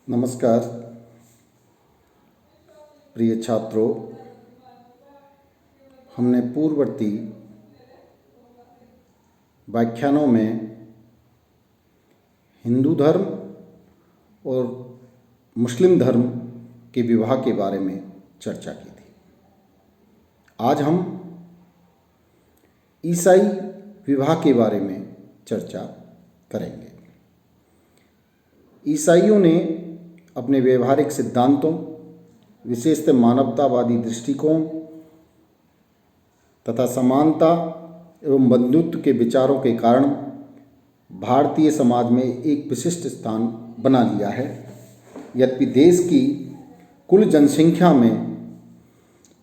नमस्कार प्रिय छात्रों। हमने पूर्ववर्ती व्याख्यानों में हिंदू धर्म और मुस्लिम धर्म के विवाह के बारे में चर्चा की थी। आज हम ईसाई विवाह के बारे में चर्चा करेंगे। ईसाइयों ने अपने व्यवहारिक सिद्धांतों, विशेषतः मानवतावादी दृष्टिकोण तथा समानता एवं बंधुत्व के विचारों के कारण भारतीय समाज में एक विशिष्ट स्थान बना लिया है। यद्यपि देश की कुल जनसंख्या में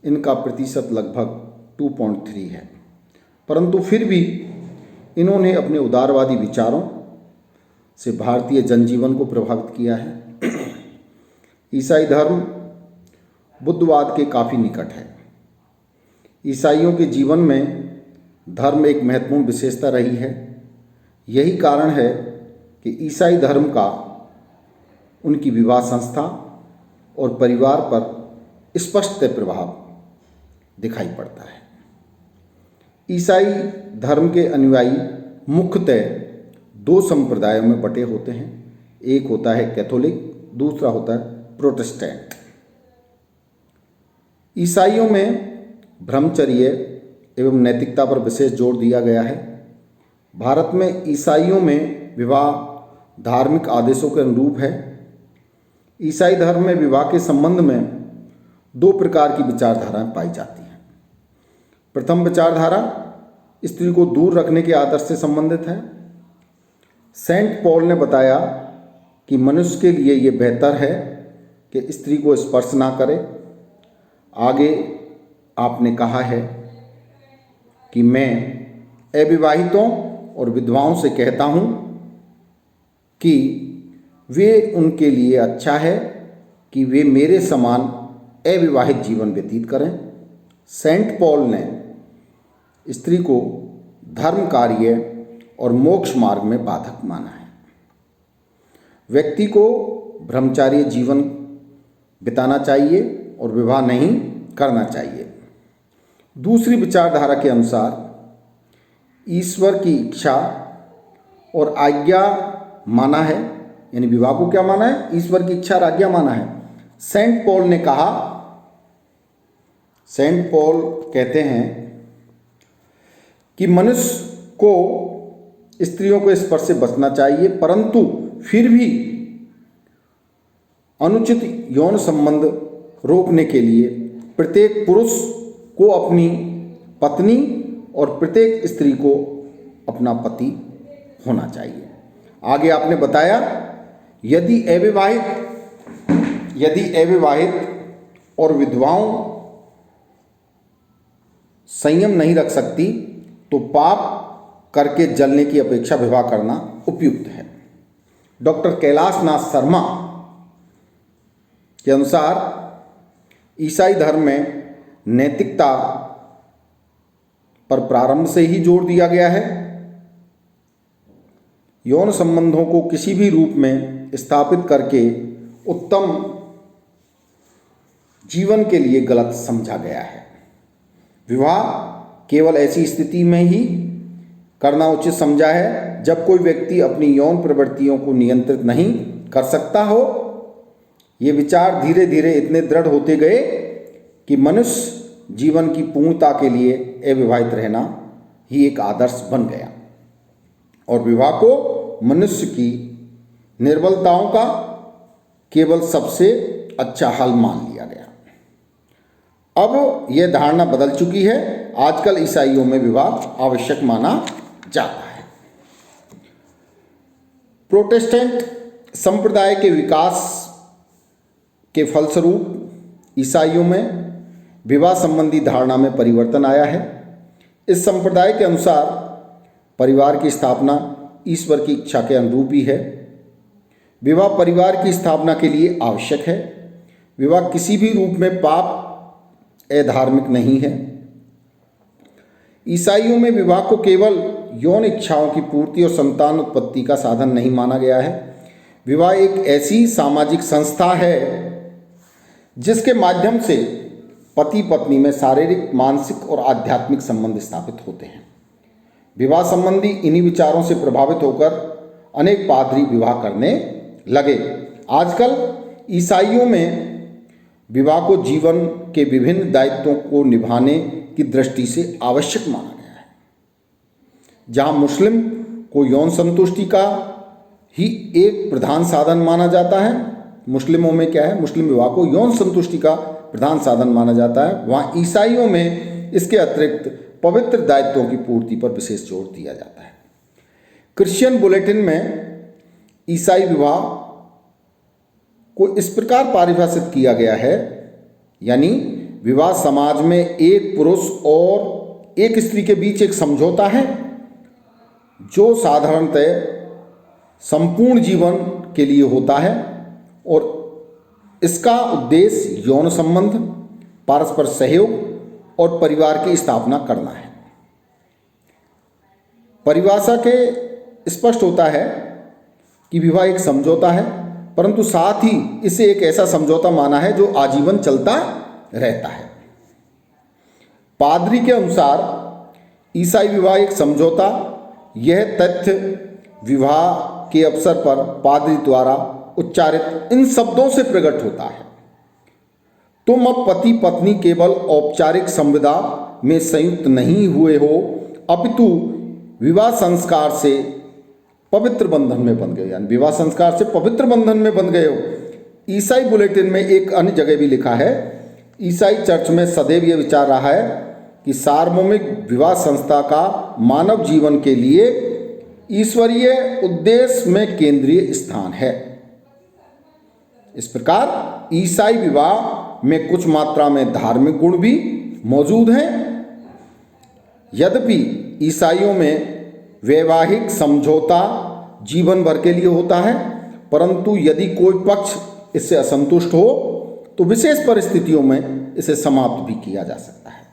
इनका प्रतिशत लगभग 2.3 है, परंतु फिर भी इन्होंने अपने उदारवादी विचारों से भारतीय जनजीवन को प्रभावित किया है। ईसाई धर्म बुद्धवाद के काफ़ी निकट है। ईसाइयों के जीवन में धर्म एक महत्वपूर्ण विशेषता रही है। यही कारण है कि ईसाई धर्म का उनकी विवाह संस्था और परिवार पर स्पष्ट प्रभाव दिखाई पड़ता है। ईसाई धर्म के अनुयायी मुख्यतः 2 संप्रदायों में बटे होते हैं। एक होता है कैथोलिक, दूसरा होता है प्रोटेस्टेंट। ईसाइयों में ब्रह्मचर्य एवं नैतिकता पर विशेष जोर दिया गया है। भारत में ईसाइयों में विवाह धार्मिक आदेशों के अनुरूप है। ईसाई धर्म में विवाह के संबंध में 2 प्रकार की विचारधाराएं पाई जाती हैं। प्रथम विचारधारा स्त्री को दूर रखने के आदर्श से संबंधित है। सेंट पॉल ने बताया कि मनुष्य के लिए ये बेहतर है कि स्त्री को स्पर्श ना करे। आगे आपने कहा है कि मैं अविवाहितों और विधवाओं से कहता हूँ कि वे उनके लिए अच्छा है कि वे मेरे समान अविवाहित जीवन व्यतीत करें। सेंट पॉल ने स्त्री को धर्म कार्य और मोक्ष मार्ग में बाधक माना है। व्यक्ति को ब्रह्मचार्य जीवन बिताना चाहिए और विवाह नहीं करना चाहिए। दूसरी विचारधारा के अनुसार ईश्वर की इच्छा और आज्ञा माना है, यानी विवाह को क्या माना है? ईश्वर की इच्छा और आज्ञा माना है। सेंट पॉल ने कहा, सेंट पॉल कहते हैं कि मनुष्य को स्त्रियों के स्पर्श से बचना चाहिए, परंतु फिर भी अनुचित यौन संबंध रोकने के लिए प्रत्येक पुरुष को अपनी पत्नी और प्रत्येक स्त्री को अपना पति होना चाहिए। आगे आपने बताया यदि अविवाहित और विधवाओं संयम नहीं रख सकती तो पाप करके जलने की अपेक्षा विवाह करना उपयुक्त है। डॉक्टर कैलाश नाथ शर्मा के अनुसार ईसाई धर्म में नैतिकता पर प्रारंभ से ही जोर दिया गया है। यौन संबंधों को किसी भी रूप में स्थापित करके उत्तम जीवन के लिए गलत समझा गया है। विवाह केवल ऐसी स्थिति में ही करना उचित समझा है जब कोई व्यक्ति अपनी यौन प्रवृत्तियों को नियंत्रित नहीं कर सकता हो। ये विचार धीरे धीरे इतने दृढ़ होते गए कि मनुष्य जीवन की पूर्णता के लिए अविवाहित रहना ही एक आदर्श बन गया और विवाह को मनुष्य की निर्बलताओं का केवल सबसे अच्छा हल मान लिया गया। अब यह धारणा बदल चुकी है। आजकल ईसाइयों में विवाह आवश्यक माना जाता है। प्रोटेस्टेंट संप्रदाय के विकास के फलस्वरूप ईसाइयों में विवाह संबंधी धारणा में परिवर्तन आया है। इस संप्रदाय के अनुसार परिवार की स्थापना ईश्वर की इच्छा के अनुरूप ही है। विवाह परिवार की स्थापना के लिए आवश्यक है। विवाह किसी भी रूप में पाप अधार्मिक नहीं है। ईसाइयों में विवाह को केवल यौन इच्छाओं की पूर्ति और संतान उत्पत्ति का साधन नहीं माना गया है। विवाह एक ऐसी सामाजिक संस्था है जिसके माध्यम से पति पत्नी में शारीरिक, मानसिक और आध्यात्मिक संबंध स्थापित होते हैं। विवाह संबंधी इन्हीं विचारों से प्रभावित होकर अनेक पादरी विवाह करने लगे। आजकल ईसाइयों में विवाह को जीवन के विभिन्न दायित्वों को निभाने की दृष्टि से आवश्यक माना गया है। जहां मुस्लिम को यौन संतुष्टि का ही एक प्रधान साधन माना जाता है, मुस्लिमों में क्या है, मुस्लिम विवाह को यौन संतुष्टि का प्रधान साधन माना जाता है, वहाँ ईसाइयों में इसके अतिरिक्त पवित्र दायित्वों की पूर्ति पर विशेष जोर दिया जाता है। क्रिश्चियन बुलेटिन में ईसाई विवाह को इस प्रकार परिभाषित किया गया है, यानी विवाह समाज में एक पुरुष और एक स्त्री के बीच एक समझौता है जो साधारणतः संपूर्ण जीवन के लिए होता है और इसका उद्देश्य यौन संबंध, परस्पर सहयोग और परिवार की स्थापना करना है। परिभाषा के स्पष्ट होता है कि विवाह एक समझौता है, परंतु साथ ही इसे एक ऐसा समझौता माना है जो आजीवन चलता रहता है। पादरी के अनुसार ईसाई विवाह एक समझौता, यह तथ्य विवाह के अवसर पर पादरी द्वारा उच्चारित इन शब्दों से प्रकट होता है, तुम अब पति पत्नी केवल औपचारिक संविदा में संयुक्त नहीं हुए हो, अपितु विवाह संस्कार से पवित्र बंधन में बन गए, यानी विवाह संस्कार से पवित्र बंधन में बन गए हो। ईसाई बुलेटिन में एक अन्य जगह भी लिखा है, ईसाई चर्च में सदैव यह विचार रहा है कि सार्वभौमिक विवाह संस्था का मानव जीवन के लिए ईश्वरीय उद्देश्य में केंद्रीय स्थान है। इस प्रकार ईसाई विवाह में कुछ मात्रा में धार्मिक गुण भी मौजूद हैं। यद्यपि ईसाइयों में वैवाहिक समझौता जीवन भर के लिए होता है, परंतु यदि कोई पक्ष इससे असंतुष्ट हो तो विशेष परिस्थितियों में इसे समाप्त भी किया जा सकता है।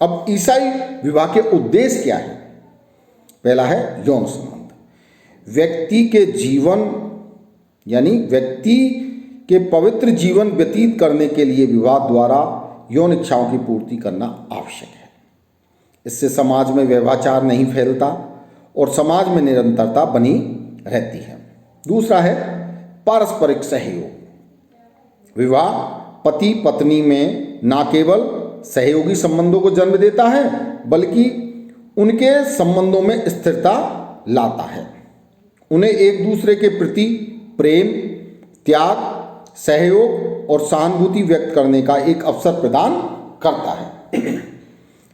अब ईसाई विवाह के उद्देश्य क्या है? पहला है यौन संबंध। व्यक्ति के जीवन यानी व्यक्ति के पवित्र जीवन व्यतीत करने के लिए विवाह द्वारा यौन इच्छाओं की पूर्ति करना आवश्यक है। इससे समाज में व्यभिचार नहीं फैलता और समाज में निरंतरता बनी रहती है। दूसरा है पारस्परिक सहयोग। विवाह पति पत्नी में न केवल सहयोगी संबंधों को जन्म देता है, बल्कि उनके संबंधों में स्थिरता लाता है। उन्हें एक दूसरे के प्रति प्रेम, त्याग, सहयोग और सहानुभूति व्यक्त करने का एक अवसर प्रदान करता है।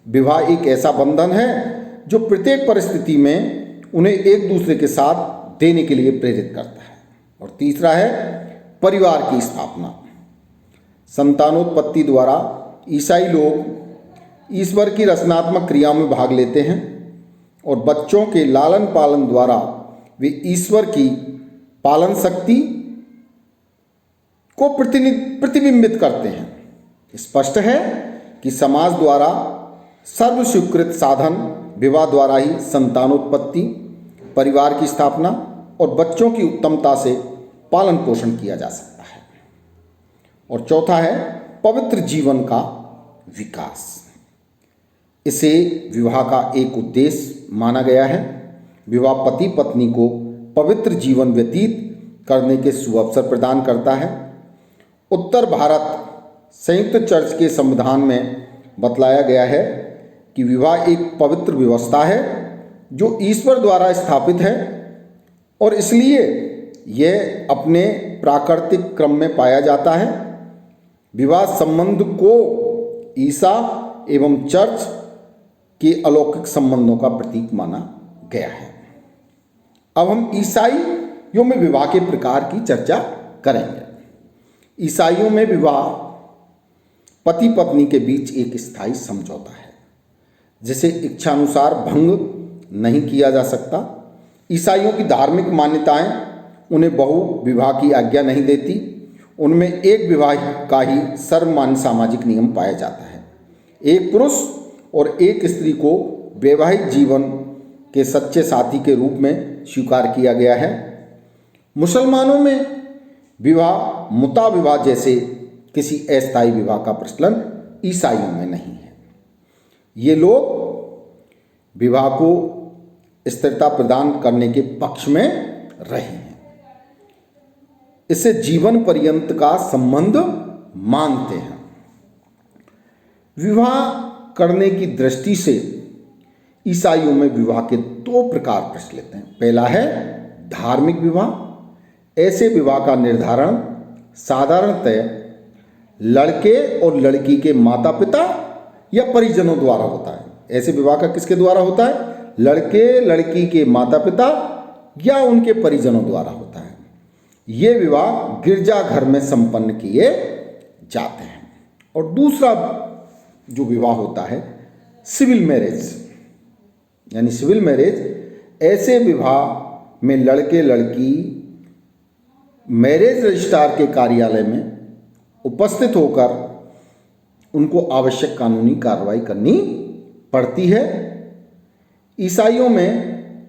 विवाह एक ऐसा बंधन है जो प्रत्येक परिस्थिति में उन्हें एक दूसरे के साथ देने के लिए प्रेरित करता है। और तीसरा है परिवार की स्थापना। संतानोत्पत्ति द्वारा ईसाई लोग ईश्वर की रचनात्मक क्रियाओं में भाग लेते हैं और बच्चों के लालन पालन द्वारा वे ईश्वर की पालन शक्ति को प्रतिबिंबित करते हैं। स्पष्ट है कि समाज द्वारा सर्वस्वीकृत साधन विवाह द्वारा ही संतानोत्पत्ति, परिवार की स्थापना और बच्चों की उत्तमता से पालन पोषण किया जा सकता है। और चौथा है पवित्र जीवन का विकास। इसे विवाह का एक उद्देश्य माना गया है। विवाह पति पत्नी को पवित्र जीवन व्यतीत करने के सुअवसर प्रदान करता है। उत्तर भारत संयुक्त चर्च के संविधान में बतलाया गया है कि विवाह एक पवित्र व्यवस्था है जो ईश्वर द्वारा स्थापित है और इसलिए यह अपने प्राकृतिक क्रम में पाया जाता है। विवाह संबंध को ईसा एवं चर्च के अलौकिक संबंधों का प्रतीक माना गया है। अब हम ईसाइयों में विवाह के प्रकार की चर्चा करेंगे। ईसाइयों में विवाह पति पत्नी के बीच एक स्थायी समझौता है जिसे इच्छानुसार भंग नहीं किया जा सकता। ईसाइयों की धार्मिक मान्यताएं उन्हें बहु विवाह की आज्ञा नहीं देती। उनमें एक विवाह का ही सर्वमान्य सामाजिक नियम पाया जाता है। एक पुरुष और एक स्त्री को वैवाहिक जीवन के सच्चे साथी के रूप में स्वीकार किया गया है। मुसलमानों में विवाह मुता विवाह जैसे किसी अस्थायी विवाह का प्रचलन ईसाइयों में नहीं है। ये लोग विवाह को स्थिरता प्रदान करने के पक्ष में रहे हैं, इससे जीवन पर्यंत का संबंध मानते हैं। विवाह करने की दृष्टि से ईसाइयों में विवाह के दो प्रकार प्रचलित हैं। पहला है धार्मिक विवाह। ऐसे विवाह का निर्धारण साधारणतः लड़के और लड़की के माता पिता या परिजनों द्वारा होता है। ऐसे विवाह का किसके द्वारा होता है? लड़के लड़की के माता पिता या उनके परिजनों द्वारा होता है। ये विवाह गिरजाघर में संपन्न किए जाते हैं। और दूसरा जो विवाह होता है सिविल मैरिज, यानी सिविल मैरिज ऐसे विवाह में लड़के लड़की मैरिज रजिस्ट्रार के कार्यालय में उपस्थित होकर उनको आवश्यक कानूनी कार्रवाई करनी पड़ती है। ईसाइयों में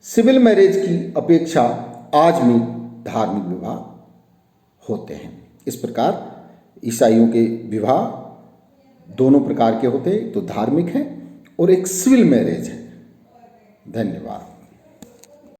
सिविल मैरिज की अपेक्षा आज भी धार्मिक विवाह होते हैं। इस प्रकार ईसाइयों के विवाह दोनों प्रकार के होते हैं, तो धार्मिक है और एक सिविल मैरिज है। धन्यवाद।